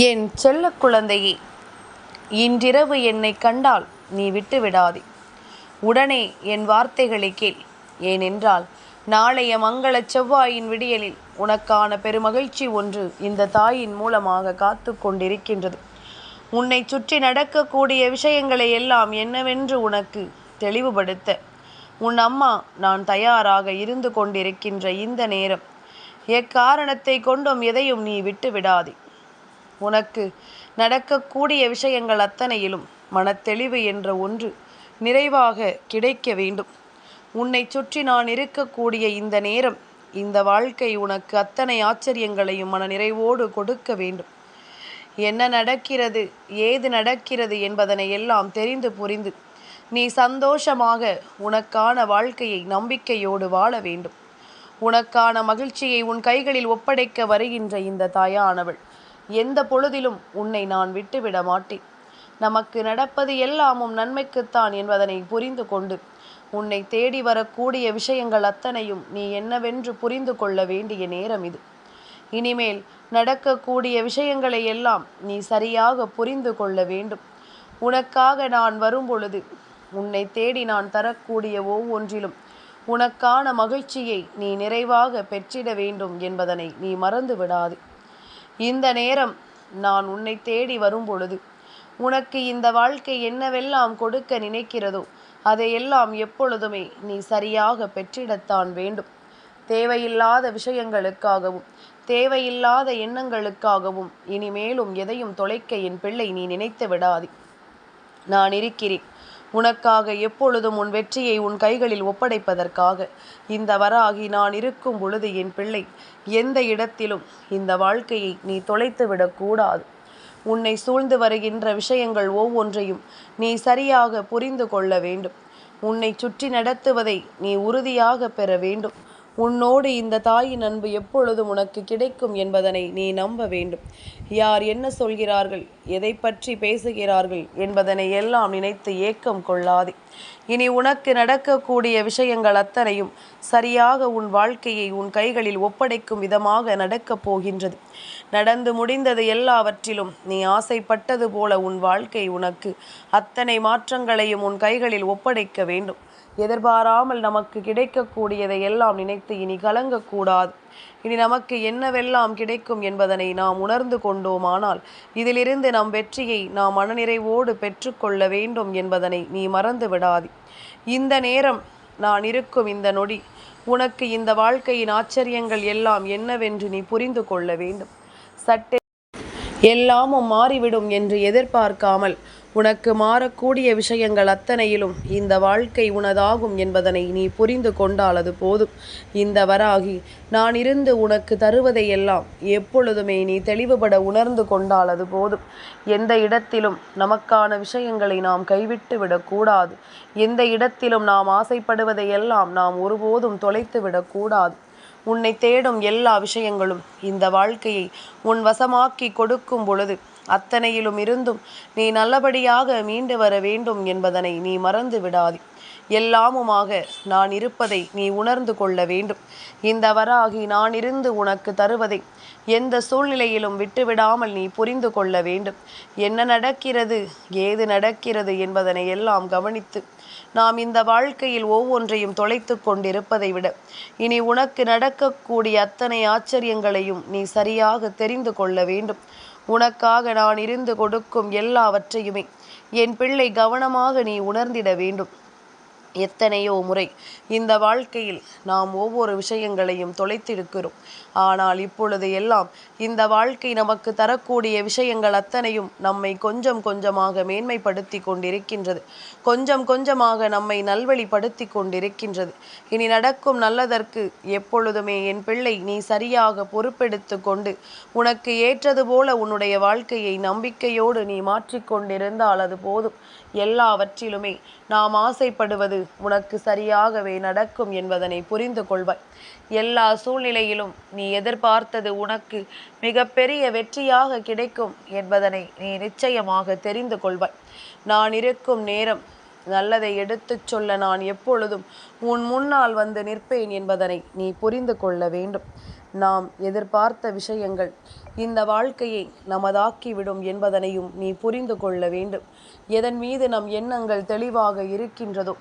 என் செல்ல குழந்தையே, இன்றிரவு என்னை கண்டால் நீ விட்டு விடாதே. உடனே என் வார்த்தைகளை கேள். ஏனென்றால் நாளைய மங்கள செவ்வாயின் விடியலில் உனக்கான பெருமகிழ்ச்சி ஒன்று இந்த தாயின் மூலமாக காத்து கொண்டிருக்கின்றது. உன்னை சுற்றி நடக்கக்கூடிய விஷயங்களை எல்லாம் என்னவென்று உனக்கு தெளிவுபடுத்த உன் அம்மா நான் தயாராக இருந்து கொண்டிருக்கின்ற இந்த நேரம் எக்காரணத்தை கொண்டும் எதையும் நீ விட்டு விடாதே. உனக்கு நடக்கக்கூடிய விஷயங்கள் அத்தனையிலும் மனத்தெளிவு என்ற ஒன்று நிறைவாக கிடைக்க வேண்டும். உன்னை சுற்றி நான் இருக்கக்கூடிய இந்த நேரம், இந்த வாழ்க்கை உனக்கு அத்தனை ஆச்சரியங்களையும் மன நிறைவோடு கொடுக்க வேண்டும். என்ன நடக்கிறது, ஏது நடக்கிறது என்பதனை எல்லாம் தெரிந்து புரிந்து நீ சந்தோஷமாக உனக்கான வாழ்க்கையை நம்பிக்கையோடு வாழ வேண்டும். உனக்கான மகிழ்ச்சியை உன் கைகளில் ஒப்படைக்க வருகின்ற இந்த தாயானவள் எந்த பொழுதிலும் உன்னை நான் விட்டுவிட மாட்டேன். நமக்கு நடப்பது எல்லாமும் நன்மைக்குத்தான் என்பதனை புரிந்து கொண்டு உன்னை தேடி வரக்கூடிய விஷயங்கள் அத்தனையும் நீ என்னவென்று புரிந்து கொள்ள வேண்டிய நேரம் இது. இனிமேல் நடக்கக்கூடிய விஷயங்களை எல்லாம் நீ சரியாக புரிந்து கொள்ள வேண்டும். உனக்காக நான் வரும்பொழுது உன்னை தேடி நான் தரக்கூடிய ஒவ்வொன்றிலும் உனக்கான மகிழ்ச்சியை நீ நிறைவாக பெற்றிட வேண்டும் என்பதனை நீ மறந்து விடாதே. இந்த நேரம் நான் உன்னை தேடி வரும்பொழுது உனக்கு இந்த வாழ்க்கை என்னவெல்லாம் கொடுக்க நினைக்கிறதோ அதையெல்லாம் எப்பொழுதுமே நீ சரியாக பெற்றிடத்தான் வேண்டும். தேவையில்லாத விஷயங்களுக்காகவும் தேவையில்லாத எண்ணங்களுக்காகவும் இனிமேலும் எதையும் தொலைக்க என் பிள்ளை நீ நினைத்து விடாதே. நான் இருக்கிறேன் உனக்காக, எப்பொழுதும் உன் வெற்றியை உன் கைகளில் ஒப்படைப்பதற்காக. இந்த வராகி நான் இருக்கும் பொழுது என் பிள்ளை எந்த இடத்திலும் இந்த வாழ்க்கையை நீ தொலைத்து விடக்கூடாது. உன்னை சூழ்ந்து வருகின்ற விஷயங்கள் ஒவ்வொன்றையும் நீ சரியாக புரிந்து கொள்ள வேண்டும். உன்னை சுற்றி நடத்துவதை நீ உறுதியாக பெற வேண்டும். உன்னோடு இந்த தாயின் அன்பு எப்பொழுதும் உனக்கு கிடைக்கும் என்பதனை நீ நம்ப வேண்டும். யார் என்ன சொல்கிறார்கள், எதை பற்றி பேசுகிறார்கள் என்பதனை எல்லாம் நினைத்து ஏக்கம் கொள்ளாதே. இனி உனக்கு நடக்கக்கூடிய விஷயங்கள் அத்தனையும் சரியாக உன் வாழ்க்கையை உன் கைகளில் ஒப்படைக்கும் விதமாக நடக்கப் போகின்றது. நடந்து முடிந்தது எல்லாவற்றிலும் நீ ஆசைப்பட்டது போல உன் வாழ்க்கை உனக்கு அத்தனை மாற்றங்களையும் உன் கைகளில் ஒப்படைக்க வேண்டும். எதிர்பாராமல் நமக்கு கிடைக்கக்கூடியதை எல்லாம் நினைத்து இனி கலங்கக்கூடாது. இனி நமக்கு என்னவெல்லாம் கிடைக்கும் என்பதனை நாம் உணர்ந்து கொண்டோமானால் இதிலிருந்து நம் வெற்றியை நாம் மனநிறைவோடு பெற்றுக்கொள்ள வேண்டும் என்பதனை நீ மறந்து விடாதே. இந்த நேரம் நான் இருக்கும் இந்த நொடி உனக்கு இந்த வாழ்க்கையின் ஆச்சரியங்கள் எல்லாம் என்னவென்று நீ புரிந்து கொள்ள வேண்டும். சட்டே எல்லாமும் மாறிவிடும் என்று எதிர்பார்க்காமல் உனக்கு மாறக்கூடிய விஷயங்கள் அத்தனையிலும் இந்த வாழ்க்கை உனதாகும் என்பதனை நீ புரிந்து கொண்டால் அது போதும். இந்த வராகி நான் இருந்து உனக்கு தருவதையெல்லாம் எப்பொழுதுமே நீ தெளிவுபட உணர்ந்து கொண்டால் அது போதும். எந்த இடத்திலும் நமக்கான விஷயங்களை நாம் கைவிட்டு விடக்கூடாது. எந்த இடத்திலும் நாம் ஆசைப்படுவதையெல்லாம் நாம் ஒருபோதும் தொலைத்து விடக்கூடாது. உன்னை தேடும் எல்லா விஷயங்களும் இந்த வாழ்க்கையை உன் வசமாக்கி கொடுக்கும் பொழுது அத்தனையிலும் இருந்தும் நீ நல்லபடியாக மீண்டு வர வேண்டும் என்பதனை நீ மறந்து விடாதே. எல்லாமுமாக நான் இருப்பதை நீ உணர்ந்து கொள்ள வேண்டும். இந்த வராகி நான் இருந்து உனக்கு தருவதை எந்த சூழ்நிலையிலும் விட்டுவிடாமல் நீ புரிந்து கொள்ள வேண்டும். என்ன நடக்கிறது, ஏது நடக்கிறது என்பதனை எல்லாம் கவனித்து நாம் இந்த வாழ்க்கையில் ஒவ்வொன்றையும் தொலைத்து கொண்டிருப்பதை விட இனி உனக்கு நடக்கக்கூடிய அத்தனை ஆச்சரியங்களையும் நீ சரியாக தெரிந்து கொள்ள வேண்டும். உனக்காக நான் இருந்து கொடுக்கும் எல்லாவற்றையுமே என் பிள்ளை கவனமாக நீ உணர்ந்திட வேண்டும். எத்தனையோ முறை இந்த வாழ்க்கையில் நாம் ஒவ்வொரு விஷயங்களையும் தொலைத்திருக்கிறோம். ஆனால் இப்பொழுது எல்லாம் இந்த வாழ்க்கை நமக்கு தரக்கூடிய விஷயங்கள் அத்தனையும் நம்மை கொஞ்சம் கொஞ்சமாக மேன்மைப்படுத்தி கொண்டிருக்கின்றது. கொஞ்சம் கொஞ்சமாக நம்மை நல்வழிப்படுத்தி கொண்டிருக்கின்றது. இனி நடக்கும் நல்லதற்கு எப்பொழுதுமே என் பிள்ளை நீ சரியாக பொறுப்பெடுத்து கொண்டு உனக்கு ஏற்றது போல உன்னுடைய வாழ்க்கையை நம்பிக்கையோடு நீ மாற்றிக்கொண்டிருந்தால் அது போதும். எல்லாவற்றிலுமே நாம் ஆசைப்படுவது உனக்கு சரியாகவே நடக்கும் என்பதனை புரிந்து கொள்வாய். எல்லா சூழ்நிலையிலும் நீ எதிர்பார்த்தது உனக்கு மிகப்பெரிய வெற்றியாக கிடைக்கும் என்பதனை நீ நிச்சயமாக தெரிந்து கொள்வாய். நான் இருக்கும் நேரம் நல்லதை எடுத்துச் சொல்ல நான் எப்பொழுதும் உன் முன்னால் வந்து நிற்பேன் என்பதனை நீ புரிந்து கொள்ள வேண்டும். நாம் எதிர்பார்த்த விஷயங்கள் இந்த வாழ்க்கையை நமதாக்கிவிடும் என்பதனையும் நீ புரிந்து கொள்ள வேண்டும். எதன் மீது நம் எண்ணங்கள் தெளிவாக இருக்கின்றதோ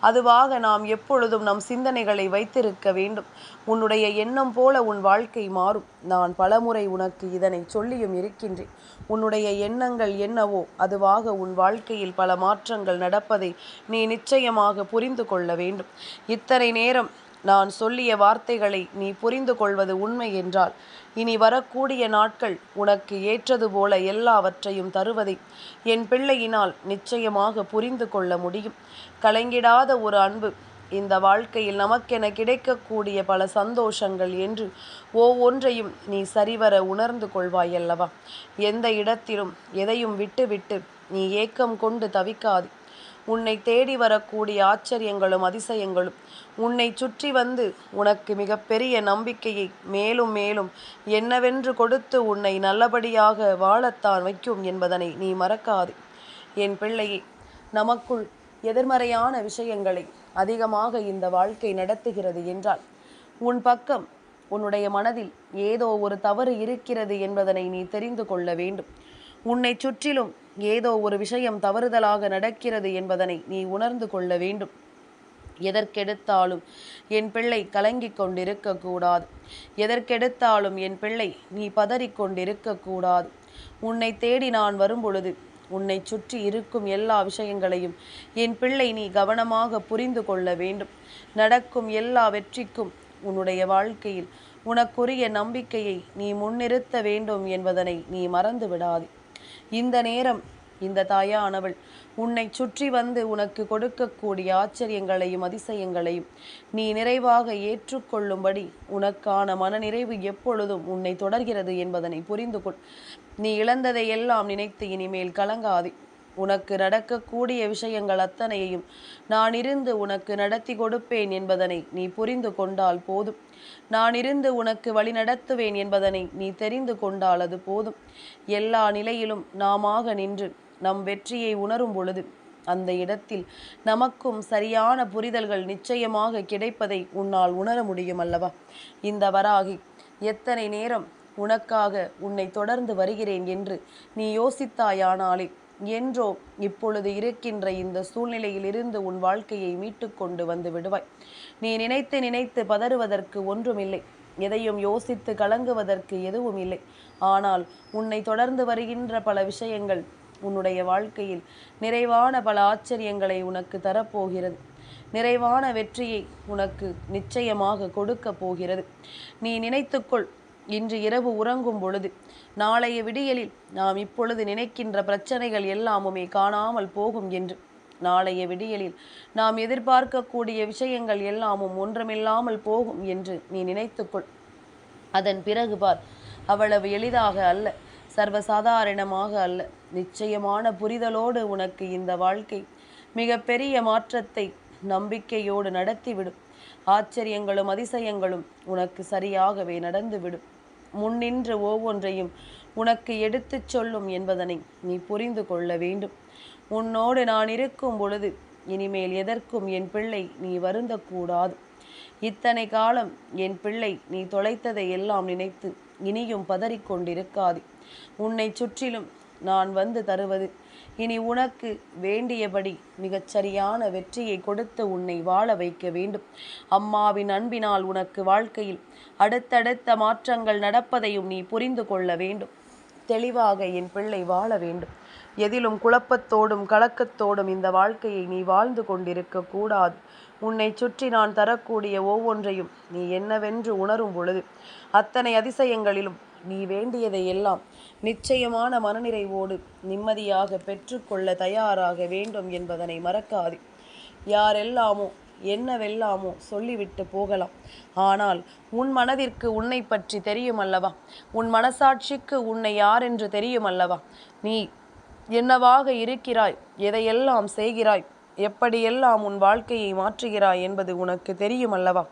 அதுவாக நாம் எப்பொழுதும் நம் சிந்தனைகளை வைத்திருக்க வேண்டும். உன்னுடைய எண்ணம் போல உன் வாழ்க்கை மாறும். நான் பலமுறை உனக்கு இதனை சொல்லியும் இருக்கின்றேன். உன்னுடைய எண்ணங்கள் என்னவோ அதுவாக உன் வாழ்க்கையில் பல மாற்றங்கள் நடப்பதை நீ நிச்சயமாக புரிந்து கொள்ள வேண்டும். இத்தனை நேரம் நான் சொல்லிய வார்த்தைகளை நீ புரிந்து கொள்வது உண்மை என்றால் இனி வரக்கூடிய நாட்கள் உனக்கு ஏற்றது போல எல்லாவற்றையும் தருவதை என் பிள்ளையினால் நிச்சயமாக புரிந்து கொள்ள முடியும். கலங்கிடாத ஒரு அன்பு, இந்த வாழ்க்கையில் நமக்கென கிடைக்கக்கூடிய பல சந்தோஷங்கள் என்று ஒவ்வொன்றையும் நீ சரிவர உணர்ந்து கொள்வாயல்லவா? எந்த இடத்திலும் எதையும் விட்டுவிட்டு நீ ஏக்கம் கொண்டு தவிக்காது. உன்னை தேடி வரக்கூடிய ஆச்சரியங்களும் அதிசயங்களும் உன்னை சுற்றி வந்து உனக்கு மிகப்பெரிய நம்பிக்கையை மேலும் மேலும் என்னவென்று கொடுத்து உன்னை நல்லபடியாக வாழத்தான் வைக்கும் என்பதனை நீ மறக்காது. என் பிள்ளையே, நமக்குள் எதிர்மறையான விஷயங்களை அதிகமாக இந்த வாழ்க்கை நடத்துகிறது என்றால் உன் பக்கம் உன்னுடைய மனதில் ஏதோ ஒரு தவறு இருக்கிறது என்பதனை நீ தெரிந்து கொள்ள வேண்டும். உன்னை சுற்றிலும் ஏதோ ஒரு விஷயம் தவறுதலாக நடக்கிறது என்பதனை நீ உணர்ந்து கொள்ள வேண்டும். எதற்கெடுத்தாலும் என் பிள்ளை கலங்கி கொண்டிருக்கக்கூடாது. எதற்கெடுத்தாலும் என் பிள்ளை நீ பதறிக்கொண்டிருக்கக்கூடாது. உன்னை தேடி நான் வரும்பொழுது உன்னை சுற்றி இருக்கும் எல்லா விஷயங்களையும் என் பிள்ளை நீ கவனமாக புரிந்து கொள்ள வேண்டும். நடக்கும் எல்லா வெற்றிக்கும் உன்னுடைய வாழ்க்கையில் உனக்குரிய நம்பிக்கையை நீ முன்னிறுத்த வேண்டும் என்பதனை நீ மறந்து விடாதே. இந்த நேரம் இந்த தாயானவள் உன்னை சுற்றி வந்து உனக்கு கொடுக்கக்கூடிய ஆச்சரியங்களையும் அதிசயங்களையும் நீ நிறைவாக ஏற்றுக்கொள்ளும்படி உனக்கான மனநிறைவு எப்பொழுதும் உன்னை தொடர்கிறது என்பதனை புரிந்து கொள். நீ இழந்ததை எல்லாம் நினைத்து இனிமேல் கலங்காதே. உனக்கு நடக்கக்கூடிய விஷயங்கள் அத்தனையையும் நான் இருந்து உனக்கு நடத்தி கொடுப்பேன் என்பதனை நீ புரிந்து கொண்டால் போதும். நான் இருந்து உனக்கு வழி நடத்துவேன் என்பதனை நீ தெரிந்து கொண்டால் அது போதும். எல்லா நிலையிலும் நாமாக நின்று நம் வெற்றியை உணரும் பொழுது அந்த இடத்தில் நமக்கும் சரியான புரிதல்கள் நிச்சயமாக கிடைப்பதை உன்னால் உணர முடியும் அல்லவா? இந்த வராகி எத்தனை நேரம் உனக்காக உன்னை தொடர்ந்து வருகிறேன் என்று நீ யோசித்தாயானாலே என்றோ இப்பொழுது இருக்கின்ற இந்த சூழ்நிலையில் இருந்து உன் வாழ்க்கையை மீட்டு கொண்டு வந்து விடுவாய். நீ நினைத்து நினைத்து பதறுவதற்கு ஒன்றுமில்லை. எதையும் யோசித்து கலங்குவதற்கு எதுவும் இல்லை. ஆனால் உன்னை தொடர்ந்து வருகின்ற பல விஷயங்கள் உன்னுடைய வாழ்க்கையில் நிறைவான பல ஆச்சரியங்களை உனக்கு தரப்போகிறது. நிறைவான வெற்றியை உனக்கு நிச்சயமாக கொடுக்க போகிறது. நீ நினைத்துக்கொள், இன்று இரவு உறங்கும் பொழுது நாளைய விடியலில் நாம் இப்பொழுது நினைக்கின்ற பிரச்சனைகள் எல்லாமுமே காணாமல் போகும் என்று. நாளைய விடியலில் நாம் எதிர்பார்க்கக்கூடிய விஷயங்கள் எல்லாமும் ஒன்றுமில்லாமல் போகும் என்று நீ நினைத்துக்கொள். அதன் பிறகு பார், அவ்வளவு எளிதாக அல்ல, சர்வசாதாரணமாக அல்ல, நிச்சயமான புரிதலோடு உனக்கு இந்த வாழ்க்கை மிக பெரிய மாற்றத்தை நம்பிக்கையோடு நடத்திவிடும். ஆச்சரியங்களும் அதிசயங்களும் உனக்கு சரியாகவே நடந்துவிடும். முன்னின்று ஒவ்வொன்றையும் உனக்கு எடுத்துச் சொல்லும் என்பதனை நீ புரிந்து கொள்ள வேண்டும். உன்னோடு நான் இருக்கும் பொழுது இனிமேல் எதற்கும் என் பிள்ளை நீ வருந்தக்கூடாது. இத்தனை காலம் என் பிள்ளை நீ தொலைத்ததை எல்லாம் நினைத்து இனியும் பதறிக்கொண்டிருக்காது. உன்னை சுற்றிலும் நான் வந்து தருவது இனி உனக்கு வேண்டியபடி மிகச்சரியான வெற்றியை கொடுத்து உன்னை வாழ வைக்க வேண்டும். அம்மாவின் அன்பினால் உனக்கு வாழ்க்கையில் அடுத்தடுத்த மாற்றங்கள் நடப்பதையும் நீ புரிந்து கொள்ள வேண்டும். தெளிவாக என் பிள்ளை வாழ வேண்டும். எதிலும் குழப்பத்தோடும் கலக்கத்தோடும் இந்த வாழ்க்கையை நீ வாழ்ந்து கொண்டிருக்க கூடாது. உன்னை சுற்றி நான் தரக்கூடிய ஒவ்வொன்றையும் நீ என்னவென்று உணரும் பொழுது அத்தனை அதிசயங்களிலும் நீ வேண்டியதை எல்லாம் நிச்சயமான மனநிறைவோடு நிம்மதியாக பெற்றுக்கொள்ள தயாராக வேண்டும் என்பதனை மறக்காது. யாரெல்லாமோ என்னவெல்லாமோ சொல்லிவிட்டு போகலாம். ஆனால் உன் மனதிற்கு உன்னை பற்றி தெரியும் அல்லவா? உன் மனசாட்சிக்கு உன்னை யார் என்று தெரியும் அல்லவா? நீ என்னவாக இருக்கிறாய், எதையெல்லாம் செய்கிறாய், எப்படியெல்லாம் உன் வாழ்க்கையை மாற்றுகிறாய் என்பது உனக்கு தெரியும் அல்லவா?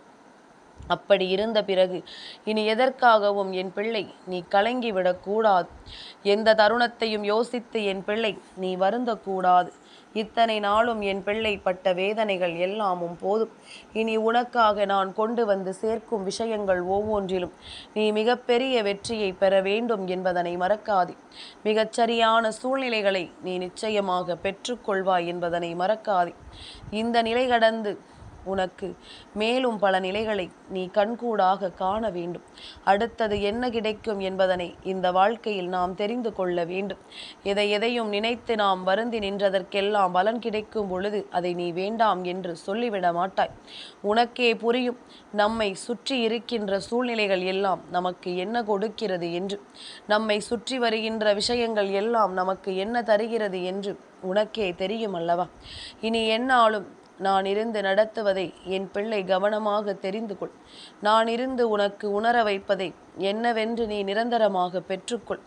அப்படி இருந்த பிறகு இனி எதற்காகவும் என் பிள்ளை நீ கலங்கிவிடக்கூடாது. எந்த தருணத்தையும் யோசித்து என் பிள்ளை நீ வருந்தக்கூடாது. இத்தனை நாளும் என் பிள்ளை பட்ட வேதனைகள் எல்லாமும் போதும். இனி உனக்காக நான் கொண்டு வந்து சேர்க்கும் விஷயங்கள் ஒவ்வொன்றிலும் நீ மிகப்பெரிய வெற்றியை பெற வேண்டும் என்பதனை மறக்காதே. மிகச்சரியான சூழ்நிலைகளை நீ நிச்சயமாக பெற்றுக்கொள்வாய் என்பதனை மறக்காதே. இந்த நிலை கடந்து உனக்கு மேலும் பல நிலைகளை நீ கண்கூடாக காண வேண்டும். அடுத்தது என்ன கிடைக்கும் என்பதனை இந்த வாழ்க்கையில் நாம் தெரிந்து கொள்ள வேண்டும். எதையும் நினைத்து நாம் வருந்தி நின்றதற்கெல்லாம் பலன் கிடைக்கும் பொழுது அதை நீ வேண்டாம் என்று சொல்லிவிட மாட்டாய். உனக்கே புரியும் நம்மை சுற்றி இருக்கின்ற சூழ்நிலைகள் எல்லாம் நமக்கு என்ன கொடுக்கிறது என்று. நம்மை சுற்றி வருகின்ற விஷயங்கள் எல்லாம் நமக்கு என்ன தருகிறது என்று உனக்கே தெரியும் அல்லவா? இனி என்னாலும் நான் இருந்து நடத்துவதை என் பிள்ளை கவனமாக தெரிந்து கொள். நான் இருந்து உனக்கு உணர வைப்பதை என்னவென்று நீ நிரந்தரமாக பெற்றுக்கொள்.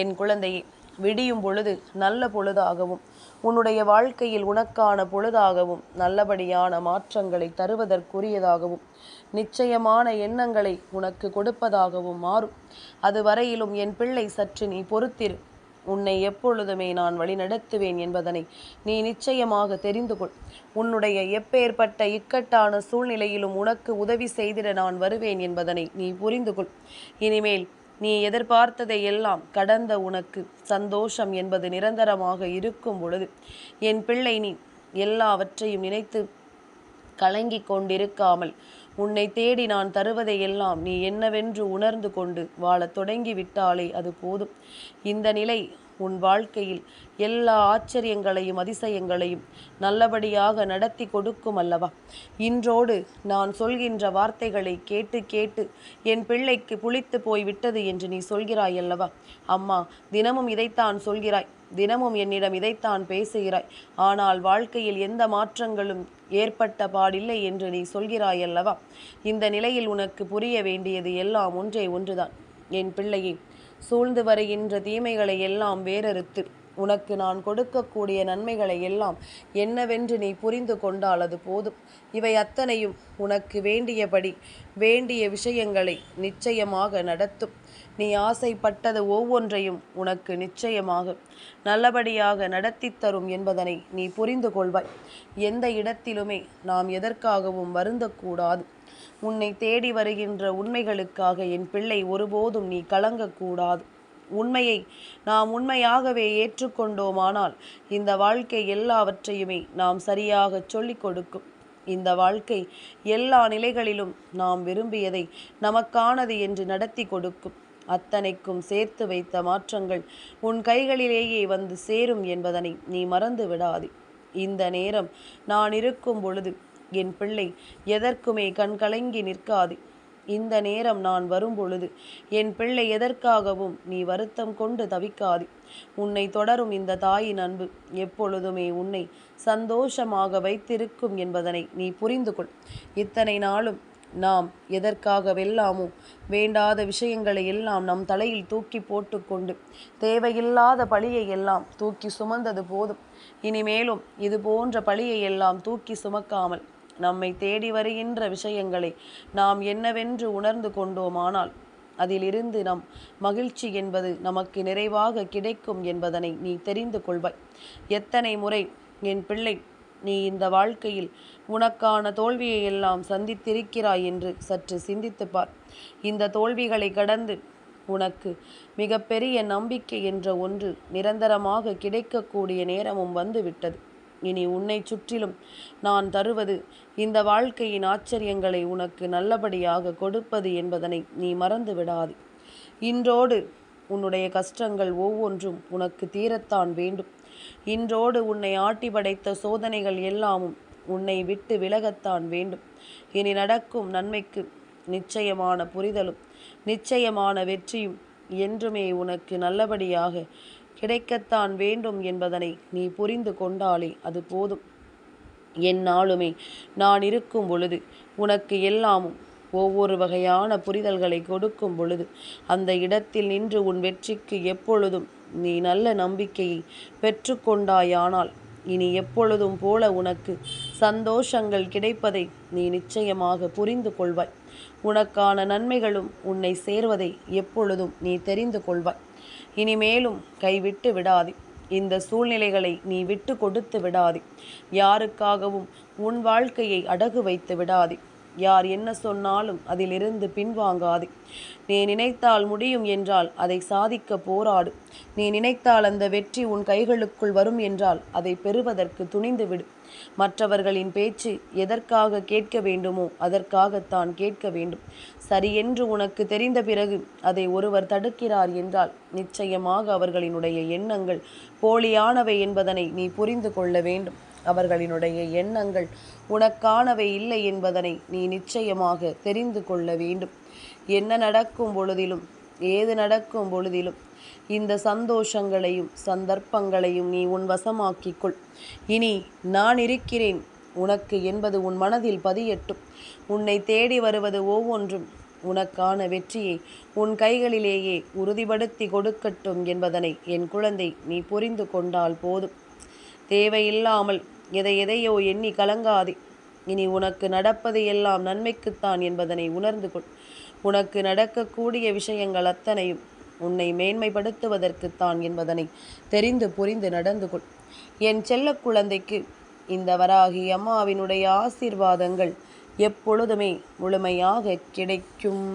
என் குழந்தையே, விடியும் பொழுது நல்ல பொழுதாகவும் உன்னுடைய வாழ்க்கையில் உனக்கான பொழுதாகவும் நல்லபடியான மாற்றங்களை தருவதற்குரியதாகவும் நிச்சயமான எண்ணங்களை உனக்கு கொடுப்பதாகவும் மாறும். அதுவரையிலும் என் பிள்ளை சற்று நீ பொறுத்திரு. உன்னை எப்பொழுதுமே நான் வழிநடத்துவேன் என்பதனை நீ நிச்சயமாக தெரிந்து கொள். உன்னுடைய எப்பேற்பட்ட இக்கட்டான சூழ்நிலையிலும் உனக்கு உதவி செய்திட நான் வருவேன் என்பதனை நீ புரிந்து கொள். இனிமேல் நீ எதிர்பார்த்ததை எல்லாம் கடந்த உனக்கு சந்தோஷம் என்பது நிரந்தரமாக இருக்கும் பொழுது என் பிள்ளை நீ எல்லாவற்றையும் நினைத்து கலங்கி கொண்டிருக்காமல் உன்னை தேடி நான் தருவதை எல்லாம் நீ என்னவென்று உணர்ந்து கொண்டு வாழத் தொடங்கி விட்டாலே அது போதும். இந்த நிலை உன் வாழ்க்கையில் எல்லா ஆச்சரியங்களையும் அதிசயங்களையும் நல்லபடியாக நடத்தி கொடுக்கும் அல்லவா? இன்றோடு நான் சொல்கின்ற வார்த்தைகளை கேட்டு கேட்டு என் பிள்ளைக்கு புளித்து போய்விட்டது என்று நீ சொல்கிறாய் அல்லவா? அம்மா, தினமும் இதைத்தான் சொல்கிறாய், தினமும் என்னிடம் இதைத்தான் பேசுகிறாய், ஆனால் வாழ்க்கையில் எந்த மாற்றங்களும் ஏற்பட்ட பாடில்லை என்று நீ சொல்கிறாய் அல்லவா? இந்த நிலையில் உனக்கு புரிய வேண்டியது எல்லாம் ஒன்றே ஒன்றுதான். என் பிள்ளையை, சூழ்ந்து வருகின்ற தீமைகளை எல்லாம் வேறறுத்து உனக்கு நான் கொடுக்கக்கூடிய நன்மைகளை எல்லாம் என்னவென்று நீ புரிந்து கொண்டால் அது போதும். இவை அத்தனையும் உனக்கு வேண்டியபடி வேண்டிய விஷயங்களை நிச்சயமாக நடத்தும். நீ ஆசைப்பட்டது ஒவ்வொன்றையும் உனக்கு நிச்சயமாக நல்லபடியாக நடத்தி தரும் என்பதனை நீ புரிந்து கொள்வாய். எந்த இடத்திலுமே நாம் எதற்காகவும் வருந்தக்கூடாது. உன்னை தேடி வருகின்ற உண்மைகளுக்காக என் பிள்ளை ஒருபோதும் நீ கலங்கக்கூடாது. உண்மையை நாம் உண்மையாகவே ஏற்றுக்கொண்டோமானால் இந்த வாழ்க்கை எல்லாவற்றையுமே நாம் சரியாக சொல்லிக் கொடுக்கும். இந்த வாழ்க்கை எல்லா நிலைகளிலும் நாம் விரும்பியதை நமக்கானது என்று நடத்தி கொடுக்கும். அத்தனைக்கும் சேர்த்து வைத்த மாற்றங்கள் உன் கைகளிலேயே வந்து சேரும் என்பதனை நீ மறந்து விடாதே. இந்த நேரம் நான் இருக்கும் பொழுது என் பிள்ளை எதற்குமே கண்கலங்கி நிற்காதே. இந்த நேரம் நான் வரும்பொழுது என் பிள்ளை எதற்காகவும் நீ வருத்தம் கொண்டு தவிக்காதே. உன்னை தொடரும் இந்த தாயின் அன்பு எப்பொழுதுமே உன்னை சந்தோஷமாக வைத்திருக்கும் என்பதனை நீ புரிந்து கொள். இத்தனை நாளும் நாம் எதற்காகவெல்லாமோ வேண்டாத விஷயங்களை எல்லாம் நம் தலையில் தூக்கி போட்டுக்கொண்டு தேவையில்லாத பழியை எல்லாம் தூக்கி சுமந்தது போதும். இனிமேலும் இது போன்ற பழியை எல்லாம் தூக்கி சுமக்காமல் நம்மை தேடி வருகின்ற விஷயங்களை நாம் என்னவென்று உணர்ந்து கொண்டோமானால் அதிலிருந்து நம் மகிழ்ச்சி என்பது நமக்கு நிறைவாக கிடைக்கும் என்பதனை நீ தெரிந்து கொள்வாய். எத்தனை முறை என் பிள்ளை நீ இந்த வாழ்க்கையில் உனக்கான தோல்வியை எல்லாம் சந்தித்திருக்கிறாய் என்று சற்று சிந்தித்து பார். இந்த தோல்விகளை கடந்து உனக்கு மிகப்பெரிய நம்பிக்கை என்ற ஒன்று நிரந்தரமாக கிடைக்கக்கூடிய நேரமும் வந்துவிட்டது. இனி உன்னை சுற்றிலும் நான் தருவது இந்த வாழ்க்கையின் ஆச்சரியங்களை உனக்கு நல்லபடியாக கொடுப்பது என்பதனை நீ மறந்து விடாதே. இன்றோடு உன்னுடைய கஷ்டங்கள் ஒவ்வொன்றும் உனக்கு தீரத்தான் வேண்டும். இன்றோடு உன்னை ஆட்டி படைத்த சோதனைகள் எல்லாமும் உன்னை விட்டு விலகத்தான் வேண்டும். இனி நடக்கும் நன்மைக்கு நிச்சயமான புரிதலும் நிச்சயமான வெற்றியும் என்றுமே உனக்கு நல்லபடியாக கிடைக்கத்தான் வேண்டும் என்பதனை நீ புரிந்து கொண்டாலே அது போதும். எந்நாளுமே நான் இருக்கும் பொழுது உனக்கு எல்லாமும் ஒவ்வொரு வகையான புரிதல்களை கொடுக்கும் பொழுது அந்த இடத்தில் நின்று உன் வெற்றிக்கு எப்பொழுதும் நீ நல்ல நம்பிக்கையை பெற்றுக்கொண்டாயானால் இனி எப்பொழுதும் போல உனக்கு சந்தோஷங்கள் கிடைப்பதை நீ நிச்சயமாக புரிந்து கொள்வாய். உனக்கான நன்மைகளும் உன்னை சேர்வதை எப்பொழுதும் நீ தெரிந்து கொள்வாய். இனிமேலும் கைவிட்டு விடாதே. இந்த சூழ்நிலைகளை நீ விட்டு கொடுத்து விடாதே. யாருக்காகவும் உன் வாழ்க்கையை அடகு வைத்து விடாதே. யார் என்ன சொன்னாலும் அதிலிருந்து பின்வாங்காதே. நீ நினைத்தால் முடியும் என்றால் அதை சாதிக்க போராடு. நீ நினைத்தால் அந்த வெற்றி உன் கைகளுக்குள் வரும் என்றால் அதை பெறுவதற்கு துணிந்து விடு. மற்றவர்களின் பேச்சு எதற்காக கேட்க வேண்டுமோ அதற்காகத்தான் கேட்க வேண்டும். சரியென்று உனக்கு தெரிந்த பிறகு அதை ஒருவர் தடுக்கிறார் என்றால் நிச்சயமாக அவர்களினுடைய எண்ணங்கள் போலியானவை என்பதனை நீ புரிந்து கொள்ள வேண்டும். அவர்களினுடைய எண்ணங்கள் உனக்கானவை இல்லை என்பதனை நீ நிச்சயமாக தெரிந்து கொள்ள வேண்டும். என்ன நடக்கும் பொழுதிலும் ஏது நடக்கும் பொழுதிலும் இந்த சந்தோஷங்களையும் சந்தர்ப்பங்களையும் நீ உன் வசமாக்கிக்கொள். இனி நான் இருக்கிறேன் உனக்கு என்பது உன் மனதில் பதியட்டும். உன்னை தேடி வருவது ஒவ்வொன்றும் உனக்கான வெற்றியை உன் கைகளிலேயே உறுதிப்படுத்தி கொடுக்கட்டும் என்பதனை என் குழந்தை நீ புரிந்து கொண்டால் போதும். தேவையில்லாமல் எதையோ எண்ணி கலங்காதே. இனி உனக்கு நடப்பது எல்லாம் நன்மைக்குத்தான் என்பதனை உணர்ந்து கொள். உனக்கு நடக்கக்கூடிய விஷயங்கள் அத்தனையும் உன்னை மேன்மைப்படுத்துவதற்குத்தான் என்பதனை தெரிந்து புரிந்து நடந்து கொள். என் செல்ல குழந்தைக்கு இந்த வராகி அம்மாவினுடைய ஆசீர்வாதங்கள் எப்பொழுதுமே முழுமையாக கிடைக்கும்.